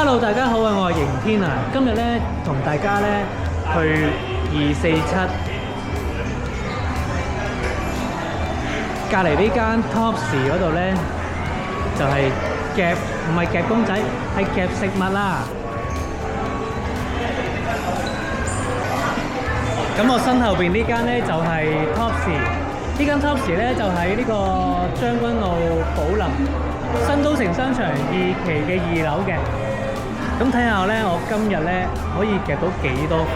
Hello，大家好啊！我係迎天啊，今日咧同大家咧去247隔離呢間 Tops 嗰度咧，就係夾唔係夾公仔，係夾食物啦。咁我身後邊呢間咧就係 Tops，呢間 Tops 咧就喺呢個將軍澳寶林新都城商場2期嘅2樓嘅。咁睇下咧，我今日咧可以夾到幾多貨？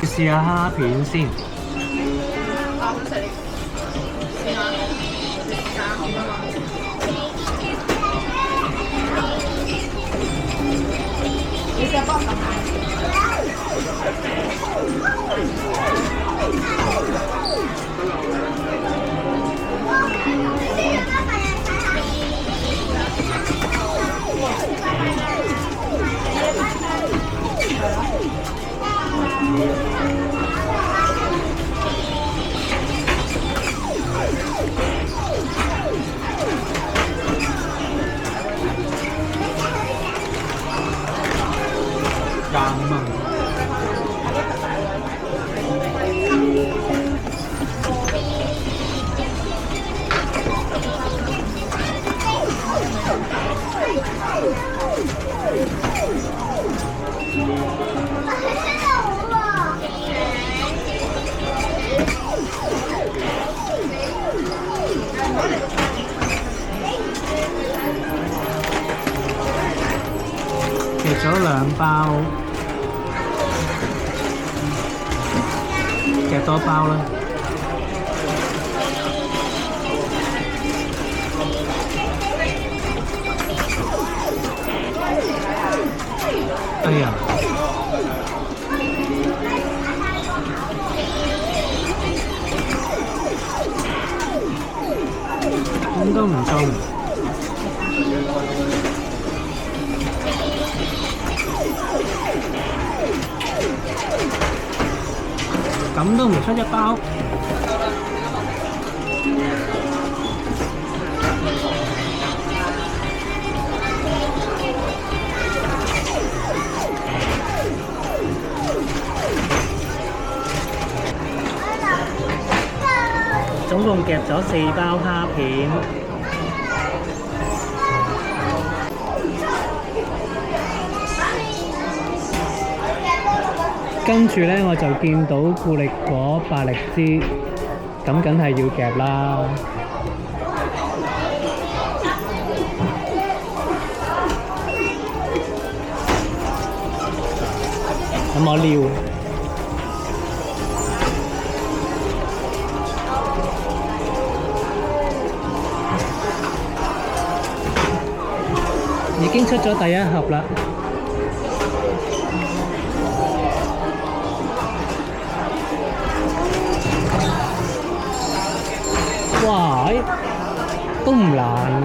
試下蝦片先。25蚊。咗2包，夾多包啦。哎呀！咁都唔中。咁都唔出1包。總共夾咗4包蝦片。跟住呢，我就見到固力果、百力滋，咁梗係要夾啦。咁我撩。已經出咗第1盒啦。哇！都唔難喎。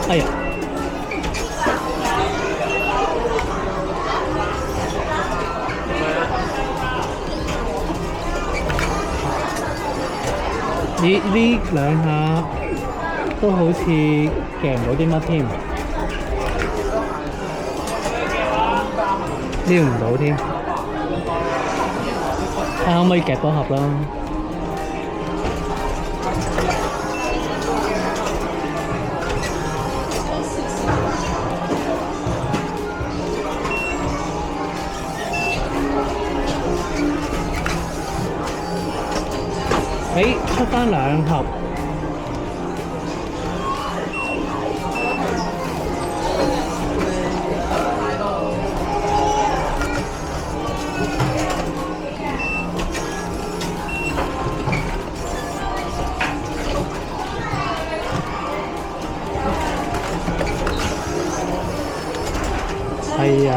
哎呀！呢2下都好似夾唔到啲乜添。撩唔到添，睇下可唔可以夾多盒啦。出返2盒。哎呀，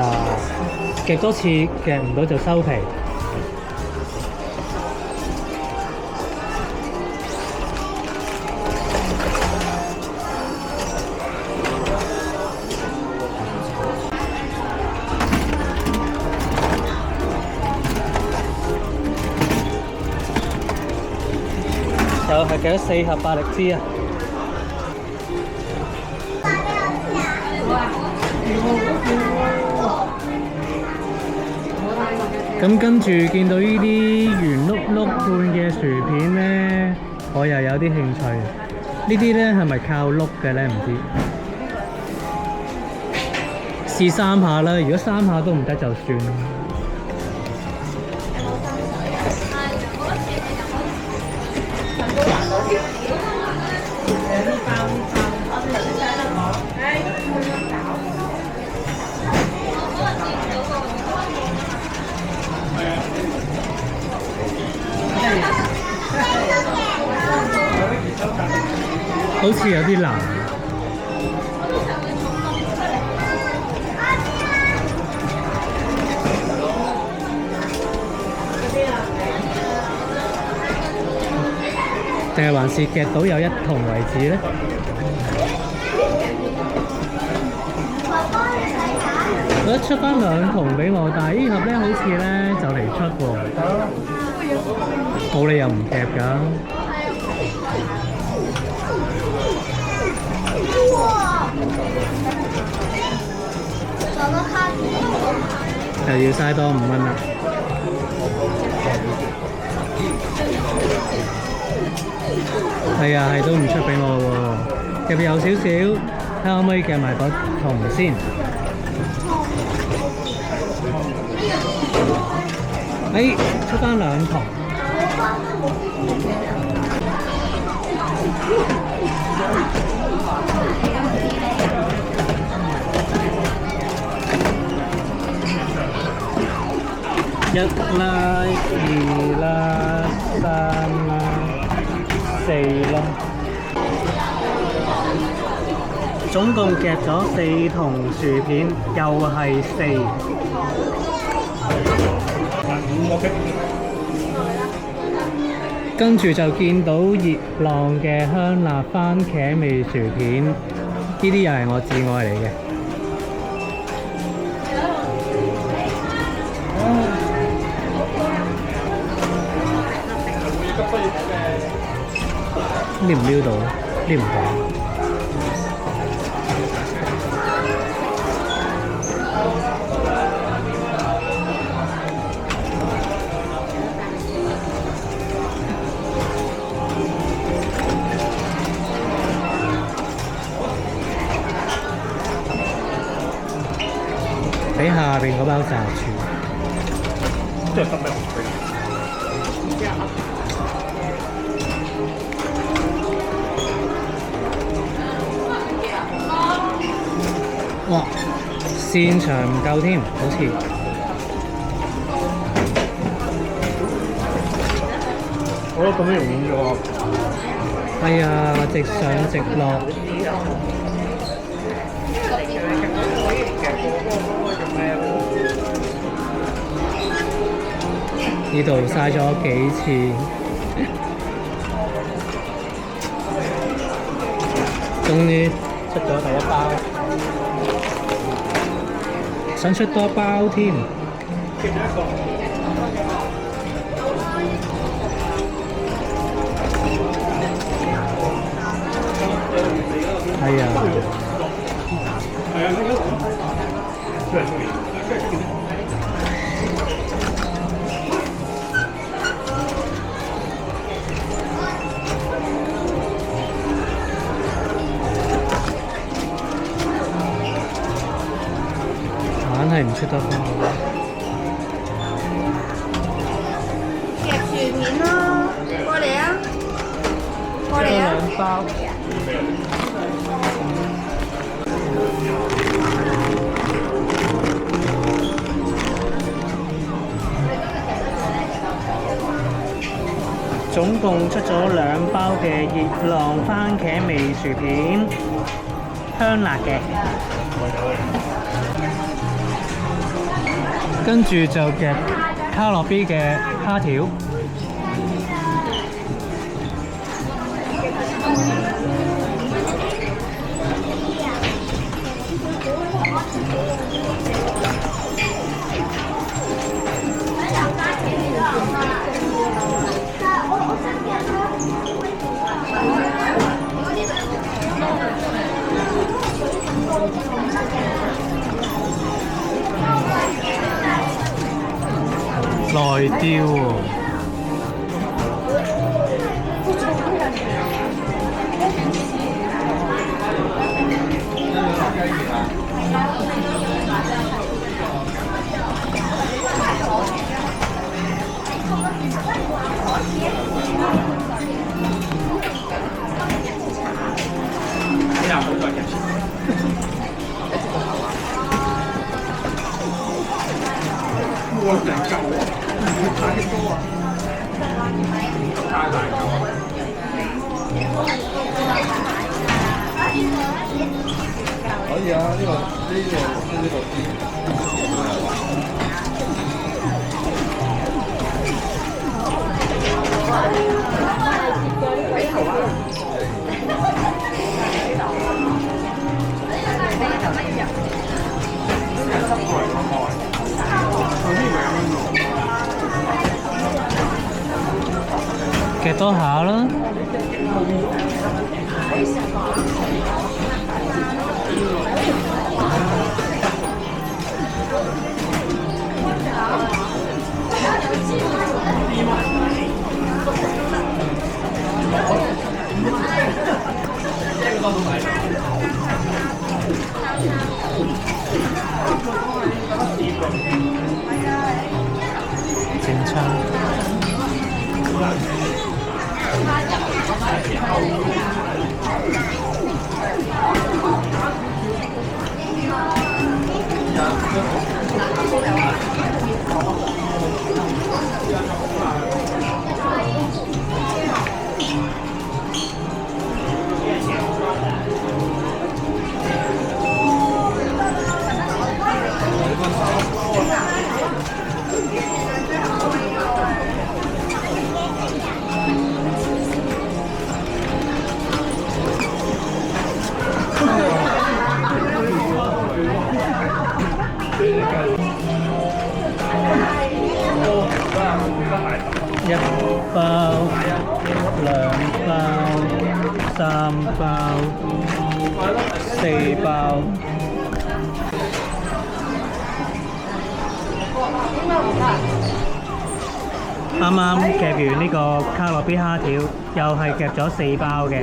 夾多次夾唔到就收皮。就係夾咗4盒百力滋啊！咁跟住見到呢啲圓碌碌罐嘅薯片呢，我又有啲興趣。呢啲呢係咪靠碌嘅呢？唔知試3下啦，如果3下都唔得就算。好似有啲難。定係還是夾到有1筒為止呢？我覺得出返2筒俾我，但係呢盒呢好似呢就嚟出喎，冇理由唔夾㗎。又要嘥多5蚊啦。係啊，係都唔出俾我喎，入邊有少少，睇下可唔可以夾埋個筒先。出返2筒。一啦、二啦、三啦、四啦，總共夾咗4筒薯片，又係4。跟住就見到熱浪嘅香辣番茄味薯片，呢啲又係我至愛嚟嘅。撩唔撩到？撩唔到。睇下邊嗰包炸串，即係得咩紅色？哇！線長唔夠添，好似。我覺得咁樣容易咗。係啊，直上直落。呢度嘥咗幾次，終於出咗第一包，想出多包添。係啊。硬係唔出得包。夾薯片咯，過嚟啊！過嚟啊！2包。總共出咗2包嘅熱浪番茄味薯片，香辣嘅。跟住就夾卡樂 B 嘅蝦條，內雕喎。可以啊，呢個夾多下啦。正餐。一包、兩包、三包、四包。啱啱夾完呢個卡樂 B 蝦條，又係夾咗4包嘅。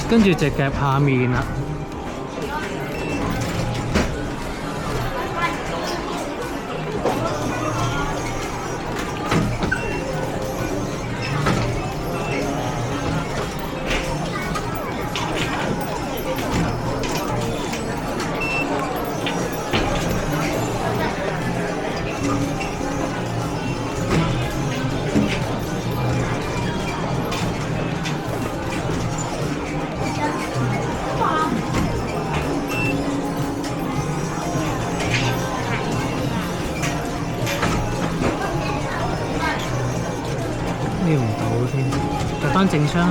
跟住就夾下面啦。撩唔到添，夾翻正箱。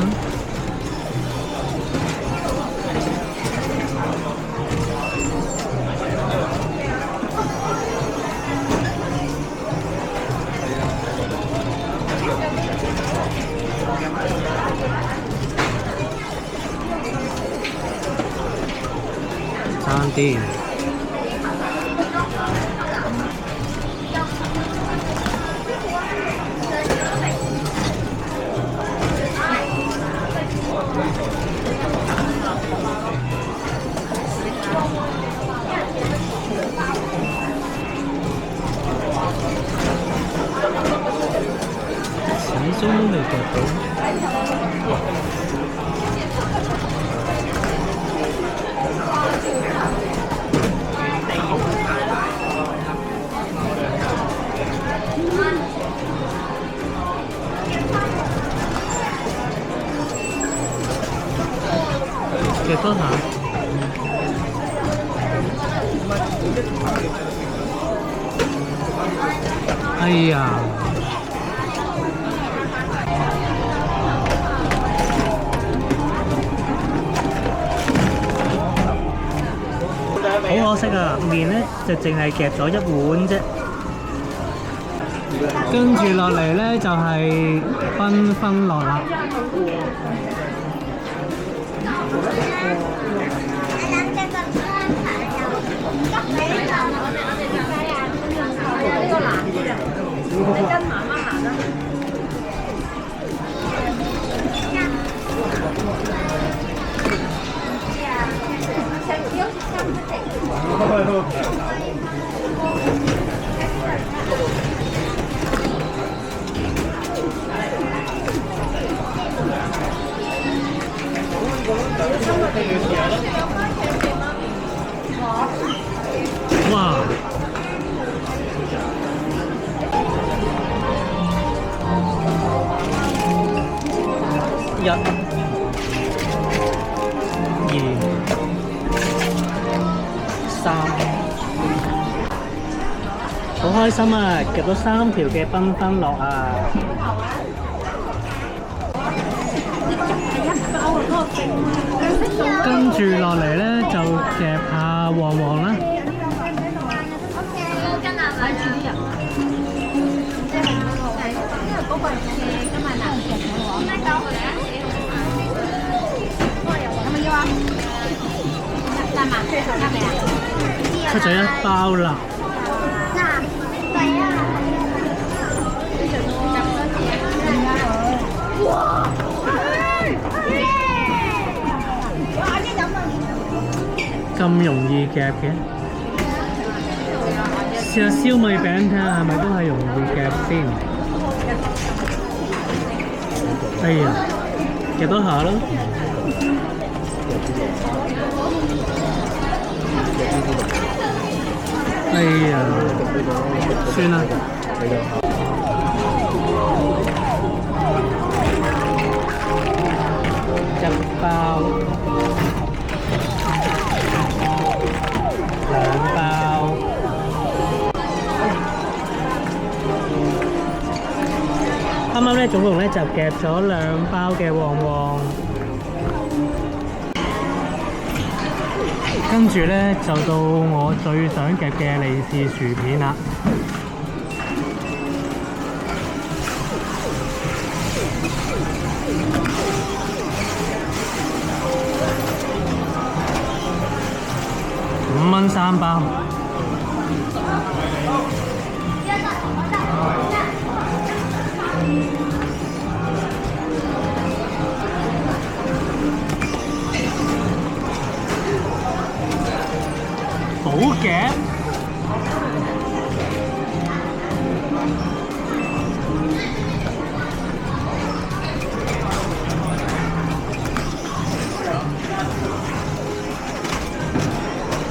爭啲。始終都未夾到。夾多下。哎呀！好可惜啊，麵呢就淨係夾咗1碗啫。跟住落嚟呢就係繽紛樂啦。哇！1、2、3，好開心啊！夾咗3條嘅繽紛樂啊！跟住落嚟呢，就夾下旺旺啦。出咗1包啦。咁容易夾嘅試下燒米餅睇下係咪都係容易夾先。哎呀，夾多下咯。哎呀，算啦。一包，兩包。啱啱咧總共咧就夾咗2包嘅旺旺，跟住咧就到我最想夾嘅利是薯片啦。5蚊3包。好夾，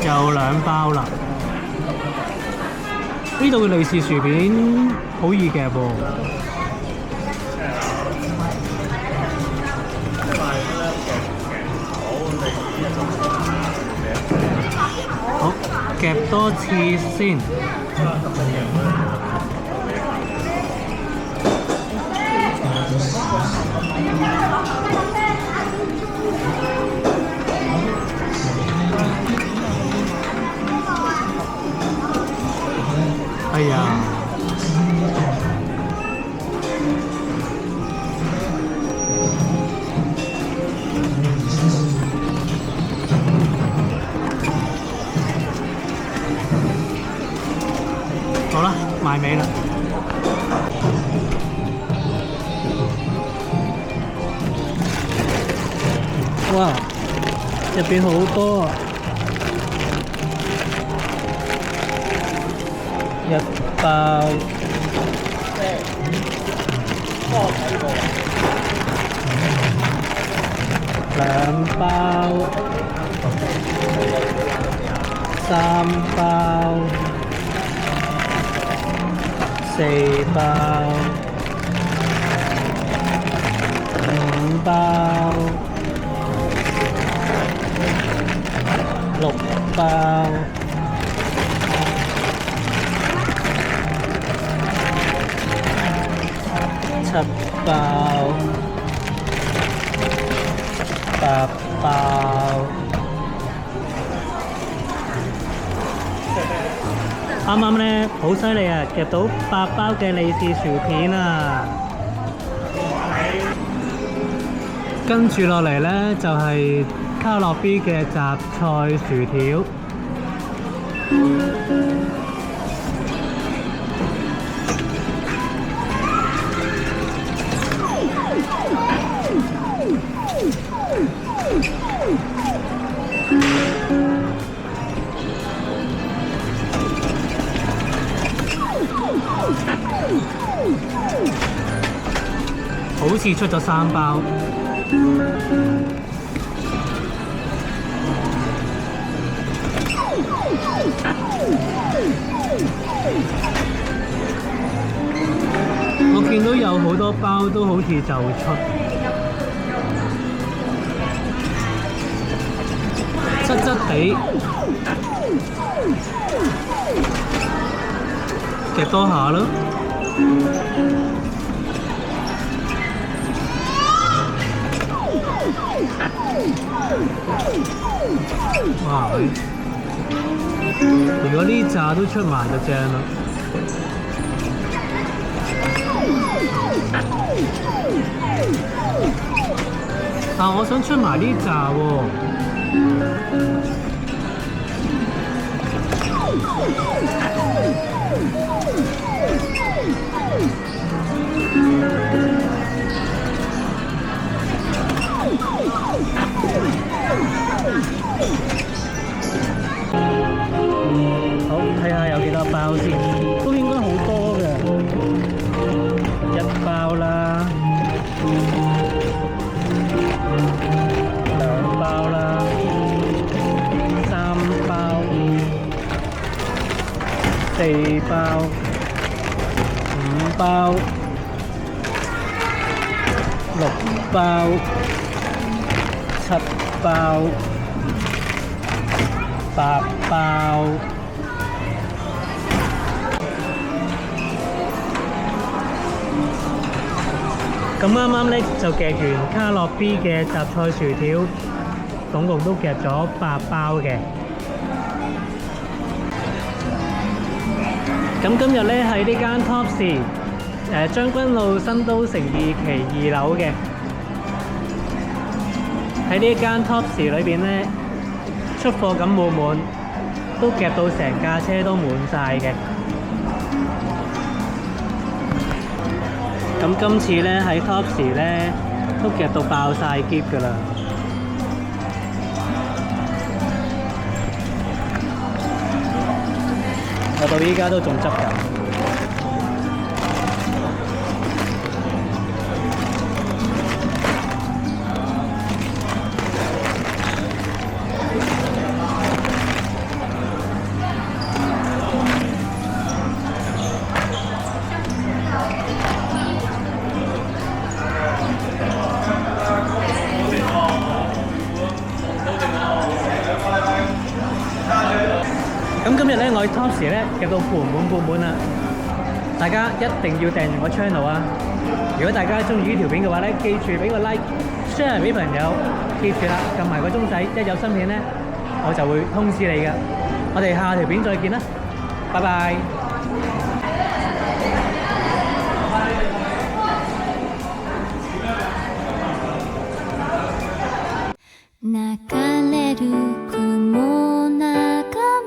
又2包啦。呢度嘅利是薯片好易夾喎。好，夾多次先。哎呀！好啦，埋尾啦。哇！入邊好多啊！一包，兩包，三包，四包，五包，6包。7包，8包，啱啱咧好犀利啊！夾到8包嘅利是薯片啊！跟住落嚟咧就係卡樂 B 嘅雜菜薯條。好似出咗3包。我見到有好多包都好似就出，質質地，夾多下咯。哇！如果呢扎都出埋就正啦。但我想出埋呢扎喎。好，睇下有幾多包先。4包、5包、6包、7包、8包。咁啱啱咧就夾完卡樂 B 嘅雜菜薯條，總共都夾咗8包嘅。咁今日咧喺呢間 Tops 將軍澳新都城2期2樓嘅，喺呢間 Tops 裏邊咧出貨咁滿，都夾到成架車都滿晒嘅。咁今次咧喺 Tops 咧都夾到爆晒篋㗎啦！我到依家都仲執緊。咁今日咧，我喺 Tops 咧夾到滿啦！大家一定要訂住我 channel 啊！如果大家中意呢條片嘅話咧，記住俾個 like、share 俾朋友，記住啦，撳埋個鐘仔，一有新片咧，我就會通知你㗎。我哋下條片再見啦，拜拜！流れる雲眺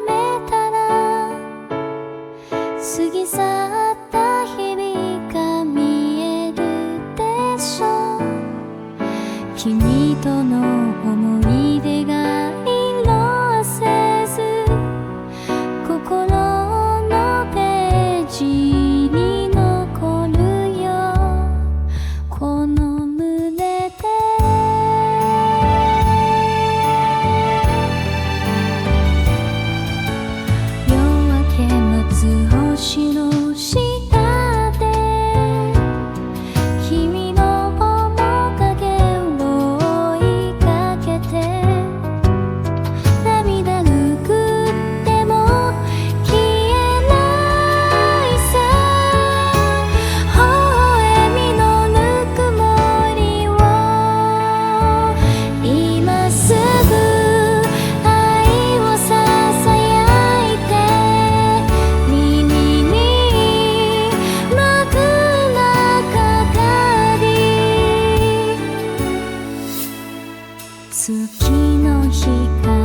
めたら過ぎ去った日々が見えるでしょう。君との思い出が色あせず心のページに残るよ。この胸で星の下で君の面影を追いかけて涙拭っても消えないさ。微笑みのぬくもりを今すぐ愛をささやいて月の光